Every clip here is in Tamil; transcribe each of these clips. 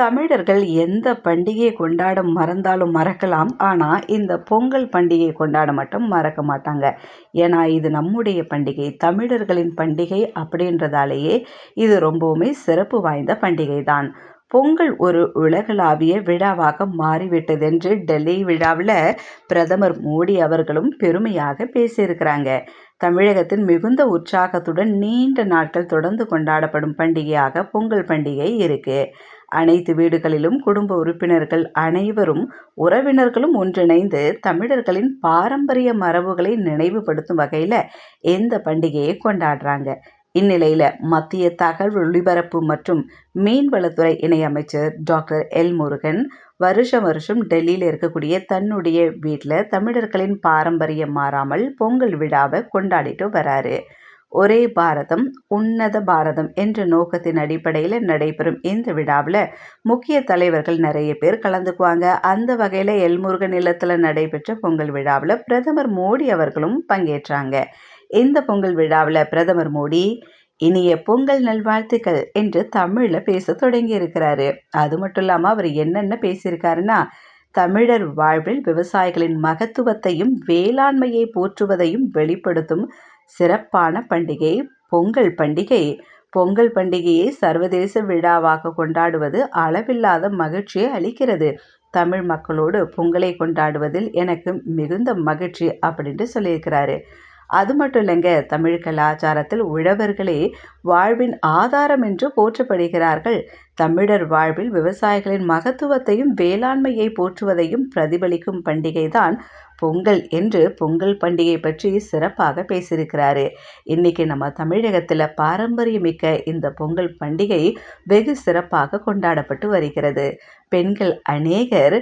தமிழர்கள் எந்த பண்டிகையை கொண்டாட மறந்தாலும் மறக்கலாம். ஆனால் இந்த பொங்கல் பண்டிகை கொண்டாட மட்டும் மறக்க மாட்டாங்க. ஏன்னா இது நம்முடைய பண்டிகை, தமிழர்களின் பண்டிகை அப்படின்றதாலேயே இது ரொம்பவுமே சிறப்பு வாய்ந்த பண்டிகை தான். பொங்கல் ஒரு உலகளாவிய விழாவாக மாறிவிட்டதென்று டெல்லி விழாவில் பிரதமர் மோடி அவர்களும் பெருமையாக பேசியிருக்கிறாங்க. தமிழகத்தின் மிகுந்த உற்சாகத்துடன் நீண்ட நாட்கள் தொடர்ந்து கொண்டாடப்படும் பண்டிகையாக பொங்கல் பண்டிகை இருக்கு. அனைத்து வீடுகளிலும் குடும்ப உறுப்பினர்கள் அனைவரும் உறவினர்களும் ஒன்றிணைந்து தமிழர்களின் பாரம்பரிய மரபுகளை நினைவுபடுத்தும் வகையில் இந்த பண்டிகையை கொண்டாடுறாங்க. இந்நிலையில் மத்திய தகவல் ஒலிபரப்பு மற்றும் மீன்வளத்துறை இணையமைச்சர் டாக்டர் எல் முருகன் வருஷம் டெல்லியில் இருக்கக்கூடிய தன்னுடைய வீட்டில் தமிழர்களின் பாரம்பரியம் மாறாமல் பொங்கல் விழாவை கொண்டாடிட்டு வராரு. ஒரே பாரதம் உன்னத பாரதம் என்ற நோக்கத்தின் அடிப்படையில் நடைபெறும் இந்த விழாவில் முக்கிய தலைவர்கள் நிறைய பேர் கலந்துக்குவாங்க. அந்த வகையில் எல்முருகன் இல்லத்தில் நடைபெற்ற பொங்கல் விழாவில் பிரதமர் மோடி அவர்களும் பங்கேற்றாங்க. இந்த பொங்கல் விழாவில் பிரதமர் மோடி இனிய பொங்கல் நல்வாழ்த்துக்கள் என்று தமிழில் பேச தொடங்கி இருக்கிறாரு. அது மட்டும் இல்லாமல் அவர் என்னென்ன பேசியிருக்காருன்னா, தமிழர் வாழ்வில் விவசாயிகளின் மகத்துவத்தையும் வேளாண்மையை போற்றுவதையும் வெளிப்படுத்தும் சிறப்பான பண்டிகை பொங்கல் பண்டிகை. பொங்கல் பண்டிகையை சர்வதேச விழாவாக கொண்டாடுவது அளவில்லாத மகிழ்ச்சியை அளிக்கிறது. தமிழ் மக்களோடு பொங்கலை கொண்டாடுவதில் எனக்கு மிகுந்த மகிழ்ச்சி அப்படின்ட்டு சொல்லியிருக்கிறாரு. அது மட்டும் இல்லைங்க, தமிழ் கலாச்சாரத்தில் உழவர்களே வாழ்வின் ஆதாரம் என்று போற்றப்படுகிறார்கள். தமிழர் வாழ்வில் விவசாயிகளின் மகத்துவத்தையும் வேளாண்மையை போற்றுவதையும் பிரதிபலிக்கும் பண்டிகை தான் பொங்கல் என்று பொங்கல் பண்டிகை பற்றி சிறப்பாக பேசியிருக்கிறாரு. இன்னைக்கு நம்ம தமிழகத்தில் பாரம்பரியமிக்க இந்த பொங்கல் பண்டிகை வெகு சிறப்பாக கொண்டாடப்பட்டு வருகிறது. பெண்கள் அநேகர்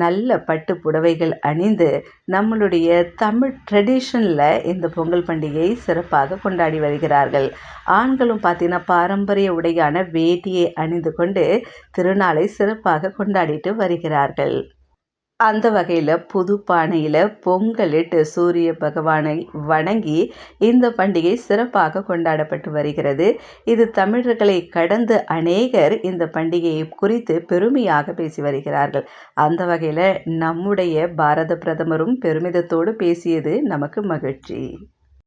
நல்ல பட்டு புடவைகள் அணிந்து நம்மளுடைய தமிழ் ட்ரெடிஷனில் இந்த பொங்கல் பண்டிகையை சிறப்பாக கொண்டாடி வருகிறார்கள். ஆண்களும் பார்த்தீங்கன்னா பாரம்பரிய உடையான வேட்டியை அணிந்து கொண்டு திருநாளை சிறப்பாக கொண்டாடிட்டு வருகிறார்கள். அந்த வகையில் புது பானையில் பொங்கலிட்டு சூரிய பகவானை வணங்கி இந்த பண்டிகை சிறப்பாக கொண்டாடப்பட்டு வருகிறது. இது தமிழர்களை கடந்து அநேகர் இந்த பண்டிகையை குறித்து பெருமையாக பேசி வருகிறார்கள். அந்த வகையில் நம்முடைய பாரத பிரதமரும் பெருமிதத்தோடு பேசியது நமக்கு மகிழ்ச்சி.